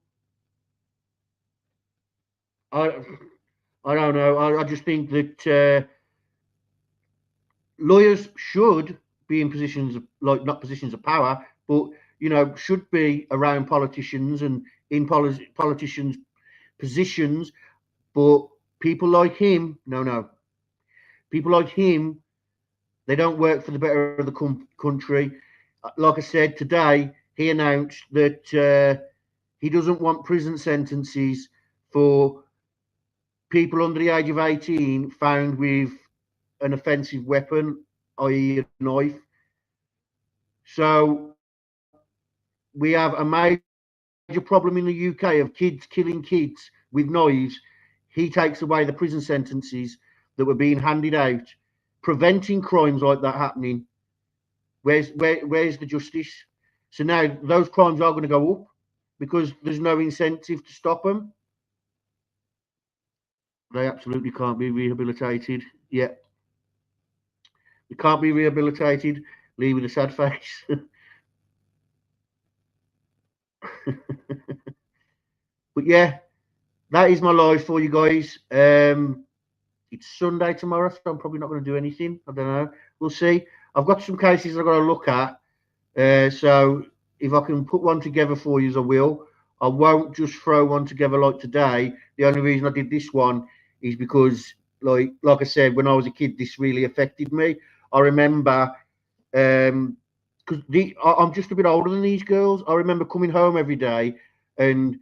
I don't know. I just think that lawyers should be in positions of, not positions of power, but should be around politicians and in politicians' positions. But people like him, no. People like him, they don't work for the better of the country. Like I said, today he announced that he doesn't want prison sentences for people under the age of 18 found with an offensive weapon, i.e. a knife. So we have a major problem in the UK of kids killing kids with knives. He takes away the prison sentences that were being handed out, preventing crimes like that happening. Where's the justice? So now those crimes are going to go up because there's no incentive to stop them. They absolutely can't be rehabilitated. Yeah. They can't be rehabilitated. Leave with a sad face. But yeah, that is my life for you guys. It's Sunday tomorrow, so I'm probably not going to do anything. I don't know. We'll see. I've got some cases I've got to look at. So if I can put one together for you, I will. I won't just throw one together like today. The only reason I did this one is because, like I said, when I was a kid, this really affected me. I remember, because I'm just a bit older than these girls. I remember coming home every day, and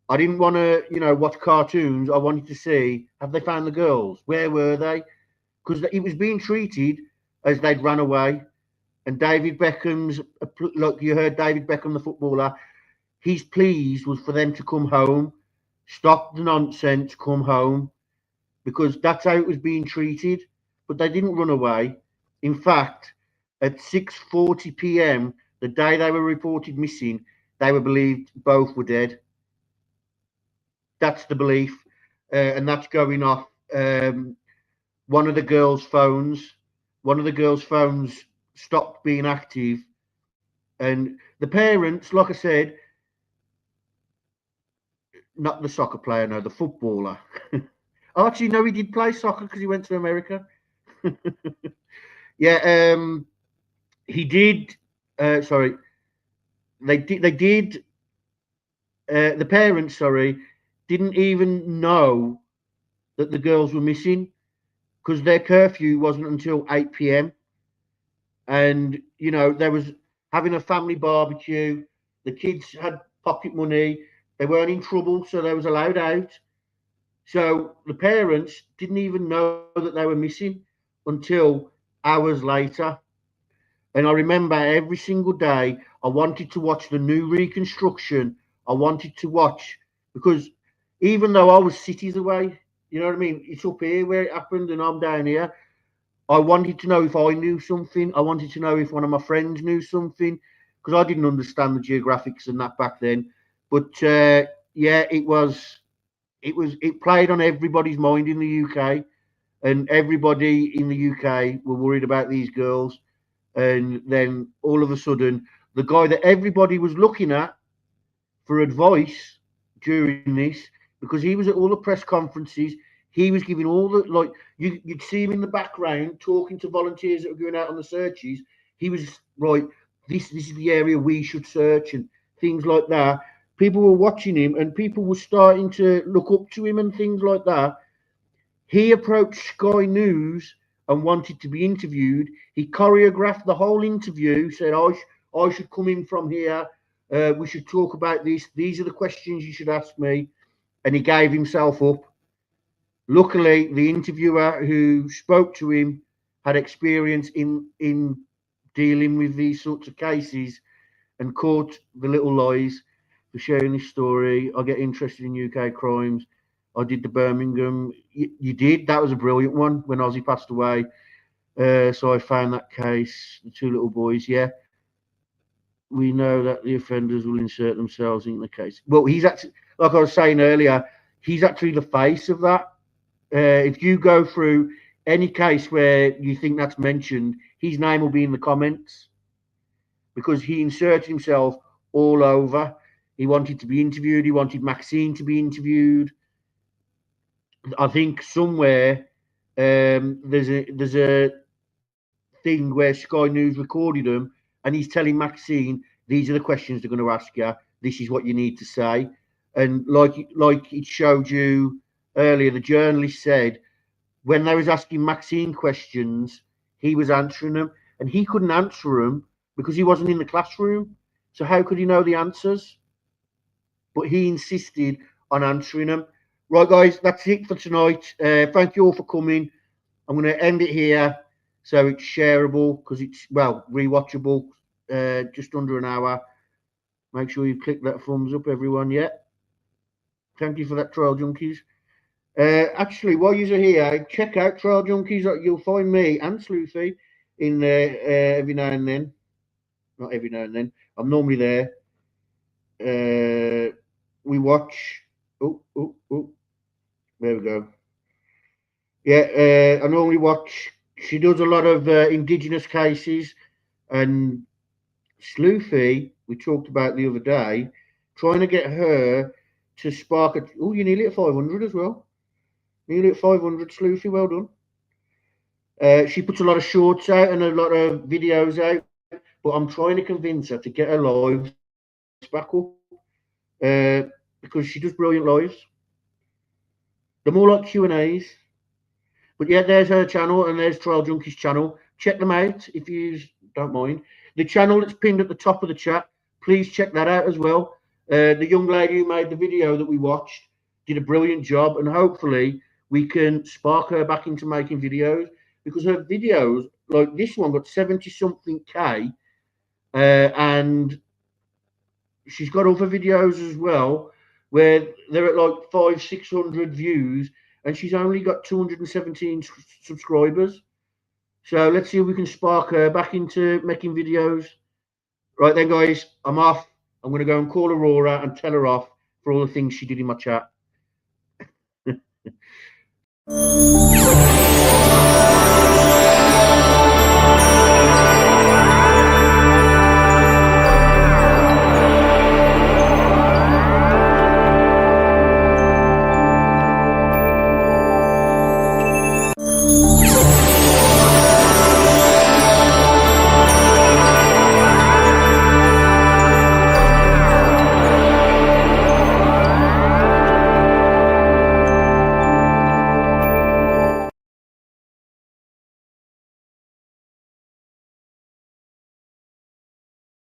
I didn't want to, watch cartoons. I wanted to see, have they found the girls? Where were they? because it was being treated as they'd run away. And David Beckham's, like you heard David Beckham, the footballer, his pleas was for them to come home, stop the nonsense, come home, because that's how it was being treated. But they didn't run away. In fact, at 6:40 p.m., the day they were reported missing, they were believed both were dead. That's the belief, and that's going off one of the girls' phones. One of the girls' phones stopped being active, and the parents, like I said, not the soccer player, no, the footballer. Actually, no, he did play soccer because he went to America. Yeah, he did. Sorry, they did. They did. The parents, sorry, didn't even know that the girls were missing because their curfew wasn't until 8 p.m. And you know, there was having a family barbecue. The kids had pocket money. They weren't in trouble, so they was allowed out. So the parents didn't even know that they were missing until hours later. And I remember every single day I wanted to watch the new reconstruction. I wanted to watch because even though I was cities away, you know what I mean? It's up here where it happened and I'm down here. I wanted to know if I knew something. I wanted to know if one of my friends knew something because I didn't understand the geographics and that back then. But yeah, it played on everybody's mind in the UK, and everybody in the UK were worried about these girls. And then all of a sudden, the guy that everybody was looking at for advice during this, because he was at all the press conferences, he was giving all the you'd see him in the background talking to volunteers that were going out on the searches. He was right. This is the area we should search and things like that. People were watching him, and people were starting to look up to him and things like that. He approached Sky News and wanted to be interviewed. He choreographed the whole interview, said, I should come in from here. We should talk about this. These are the questions you should ask me. And he gave himself up. Luckily, the interviewer who spoke to him had experience in dealing with these sorts of cases and caught the little lies for sharing this story. I get interested in UK crimes. I did the Birmingham. You did? That was a brilliant one when Ozzy passed away. So I found that case, the two little boys. Yeah. We know that the offenders will insert themselves in the case. Well, he's actually, like I was saying earlier, he's actually the face of that. If you go through any case where you think that's mentioned, his name will be in the comments because he inserted himself all over. He wanted to be interviewed. He wanted Maxine to be interviewed. I think somewhere there's a thing where Sky News recorded him, and he's telling Maxine, "These are the questions they're going to ask you. This is what you need to say." And like it showed you earlier, the journalist said when they was asking Maxine questions, he was answering them, and he couldn't answer them because he wasn't in the classroom. So how could he know the answers? But he insisted on answering them. Right, guys, that's it for tonight. Thank you all for coming. I'm going to end it here so it's shareable because it's, well, rewatchable, just under an hour. Make sure you click that thumbs up, everyone. Yeah. Thank you for that, Trail Junkies. Actually, while you're here, check out Trail Junkies. You'll find me and Sleuthy in there every now and then. Not every now and then. I'm normally there. We watch. Oh. There we go. Yeah, I normally watch. She does a lot of Indigenous cases, and Sleuthy, we talked about the other day, trying to get her to spark a. Oh, you're nearly at 500 as well. Nearly at 500, Sleuthy. Well done. She puts a lot of shorts out and a lot of videos out, but I'm trying to convince her to get her lives back up because she does brilliant lives. They're more like Q&As. But yeah, there's her channel and there's Trail Junkies' channel. Check them out if you don't mind. The channel that's pinned at the top of the chat, please check that out as well. The young lady who made the video that we watched did a brilliant job, and hopefully we can spark her back into making videos. because her videos, like this one, got 70-something K, and she's got other videos as well where they're at like 500-600 views, and she's only got 217 subscribers. So let's see if we can spark her back into making videos. Right then, guys, I'm off. I'm going to go and call Aurora and tell her off for all the things she did in my chat.